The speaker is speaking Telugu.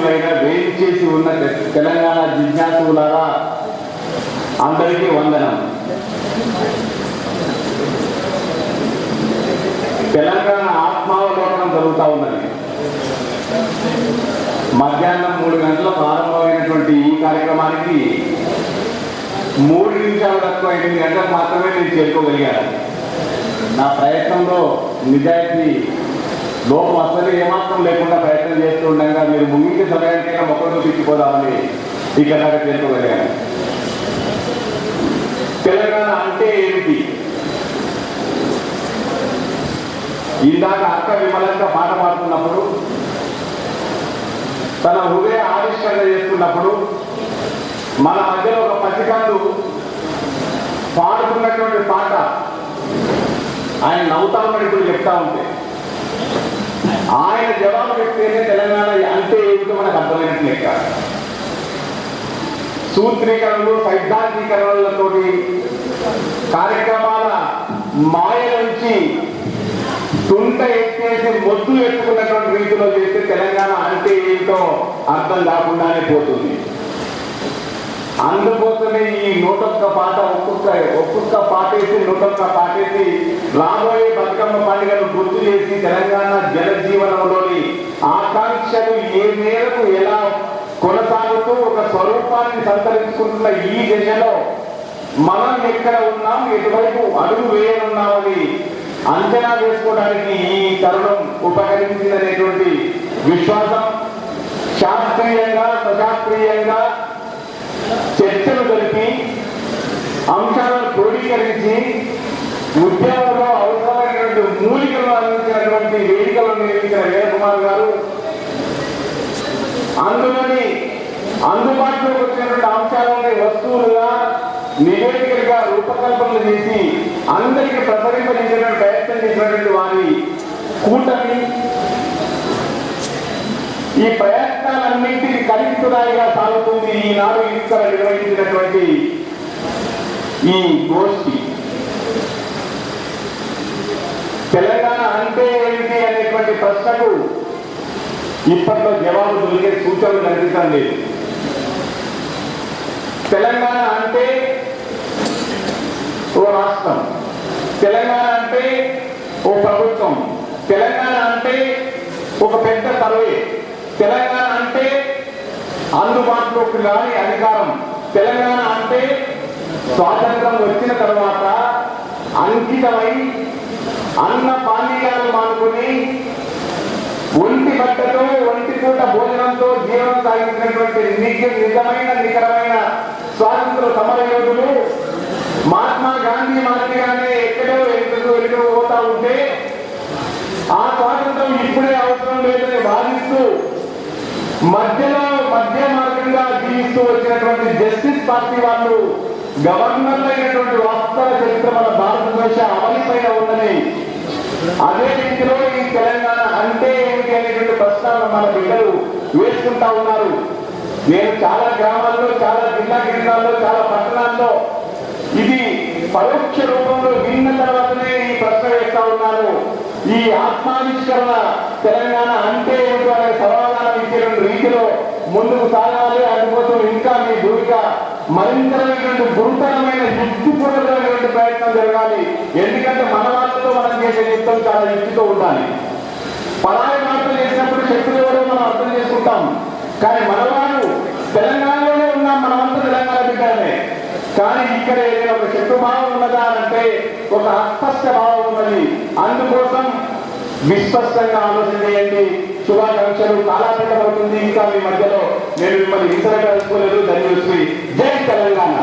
ఆత్మీయులైన వేయించేసి ఉన్న తెలంగాణ జిజ్ఞాసులారా అందరికీ వందనం. తెలంగాణ ఆత్మావలోకనం జరుగుతూ ఉన్నది. మధ్యాహ్నం 3 గంటల ప్రారంభమైనటువంటి ఈ కార్యక్రమానికి 3 నిమిషాలు తక్కువ 8 గంటలకు మాత్రమే నేను చేరుకోగలిగాను. నా ప్రయత్నంలో నిజాయితీ లోపం అసలు ఏమాత్రం లేకుండా ప్రయత్నం చేస్తూ ఉండగా మీరు ముగించే సమయానికైనా మొక్కలు పిచ్చిపోదామని ఇక్కడ దాకా చేరుకోగలిగాను. తెలంగాణ అంటే ఏమిటి? ఇందాక అక్క విమలంగా పాట పాడుతున్నప్పుడు, తన హృదయ ఆవిష్కరణ చేస్తున్నప్పుడు మన మధ్యలో ఒక పసికాళ్ళు పాడుతున్నటువంటి పాట ఆయన నవ్వుతా ఉన్నాడు. ఇప్పుడు చెప్తా ఉంటే ఆయన జవాబు చెప్తేనే తెలంగాణ అంటే ఏమిటో మనకు అర్థమైనట్టు లెక్క. సూత్రీకరణలు సైద్ధాంతీకరణలతోటి కార్యక్రమాల మాయ నుంచి తుంట ఎత్తేసి మొద్దు ఎత్తుకున్నటువంటి రీతిలో చేస్తే తెలంగాణ అంటే ఏమిటో అర్థం కాకుండానే పోతుంది. అందుకోసమే ఈ 101 పాట ఒక్కొక్క పాటేసి 101 పాటేసి రాబోయే బతుకమ్మ పండుగను గుర్తు చేసి తెలంగాణ జనజీవనంలోని ఆకాంక్షలు ఏ మేరకు ఎలా కొనసాగుతూ ఒక స్వరూపాన్ని సంతరించుకుంటున్న ఈ దశలో మనం ఎక్కడ ఉన్నాం, ఎటువైపు అడుగు వేయనున్నామని అంచనా వేసుకోవడానికి ఈ తరుణం ఉపకరించిందనేటువంటి విశ్వాసం శాస్త్రీయంగా సశాస్త్రీయంగా చర్చలు జరిపి అంశాలను క్రోడీకరించి ఉద్యోగంలో అవసరమైనటువంటి మూలికలను అందించినటువంటి వేదికలను నిర్మించిన వీరకుమార్ గారు అందులోని అందుబాటులోకి వచ్చినటువంటి అంశాలని వస్తువులుగా నివేదికలుగా రూపకల్పనలు చేసి అందరికీ ప్రసరింపజేసేటువంటి ప్రయత్నం చేసినటువంటి వారి కూటమి ఈ ప్రయత్నాలన్నింటినీ కలిగితురాయిగా సాగుతుంది. ఈనాడు ఇక్కడ నిర్వహించినటువంటి ఈ గోష్ఠి తెలంగాణ అంటే ఏమిటి అనేటువంటి ప్రశ్నకు ఇప్పట్లో జవాబు దొరికే సూచనలు కనిపించడం లేదు. తెలంగాణ అంటే ఓ రాష్ట్రం, తెలంగాణ అంటే ఓ ప్రభుత్వం, తెలంగాణ అంటే ఒక పెద్ద సర్వే, తెలంగాణ అంటే అందుబాటులోకి రాని అధికారం, తెలంగాణ అంటే స్వాతంత్రం వచ్చిన తర్వాత అంకితమై అన్న పానీయాలు మానుకుని ఒంటి బట్టతో ఒంటి పూట భోజనంతో జీవనం సాగించినటువంటి నిజమైన నికరమైన స్వాతంత్ర సమరయోధులు మహాత్మా గాంధీ మాదిరిగానే ఎక్కడో పోతా ఉంటే ఆ స్వాతంత్రం ఇప్పుడే అవసరం లేదని భావిస్తూ మధ్య మార్గంగా జీవిస్తూ వచ్చినటువంటి జస్టిస్ పార్టీ వాళ్ళు గవర్నర్లు అయినటువంటి వాస్తవ చరిత్ర మన భారతదేశ అమలుపైన ఉన్నది. అదే రీతిలో ఈ తెలంగాణ అంటే ఏమిటి అనేటువంటి ప్రశ్నలు మన బిడ్డలు వేసుకుంటా ఉన్నారు. నేను చాలా గ్రామాల్లో, చాలా జిల్లా కేంద్రాల్లో, చాలా పట్టణాల్లో ఇది పరోక్ష రూపంలో విన్న తర్వాతనే ఈ ప్రశ్న వేస్తా ఉన్నాను. ఈ ఆత్మావిష్కరణ తెలంగాణ అంటే ఏమిటో అనే సమాధానం ఇచ్చేటువంటి రీతిలో ముందుకు సాగాలి. అందుకోసం ఇంకా మీ భూమిక మరింతమైనటువంటి గురుతరమైన యుక్తిపూర్వకమైనటువంటి ప్రయత్నం జరగాలి. ఎందుకంటే మన వాళ్ళతో మనం చేసే యుద్ధం చాలా యుక్తితో ఉండాలి. పరాయి మాటలు చేసినప్పుడు శక్తులు ఎవరో మనం అర్థం చేసుకుంటాం. కానీ మనవారు తెలంగాణలోనే ఉన్నాం, మనమంతా తెలంగాణ బిడ్డలే. కానీ ఇక్కడ ఏదైనా ఒక శత్రుభావం ఉన్నదా అంటే ఒక అస్పష్ట భావం ఉన్నది. అందుకోసం విస్పష్టంగా ఆలోచన చేయండి. శుభాకాంక్షలు. కాలాపేట అవుతుంది. ఇంకా మీ మధ్యలో నేను మిమ్మల్ని హింసగా కలుసుకోలేదు. ధన్యవాదాలు. జై తెలంగాణ.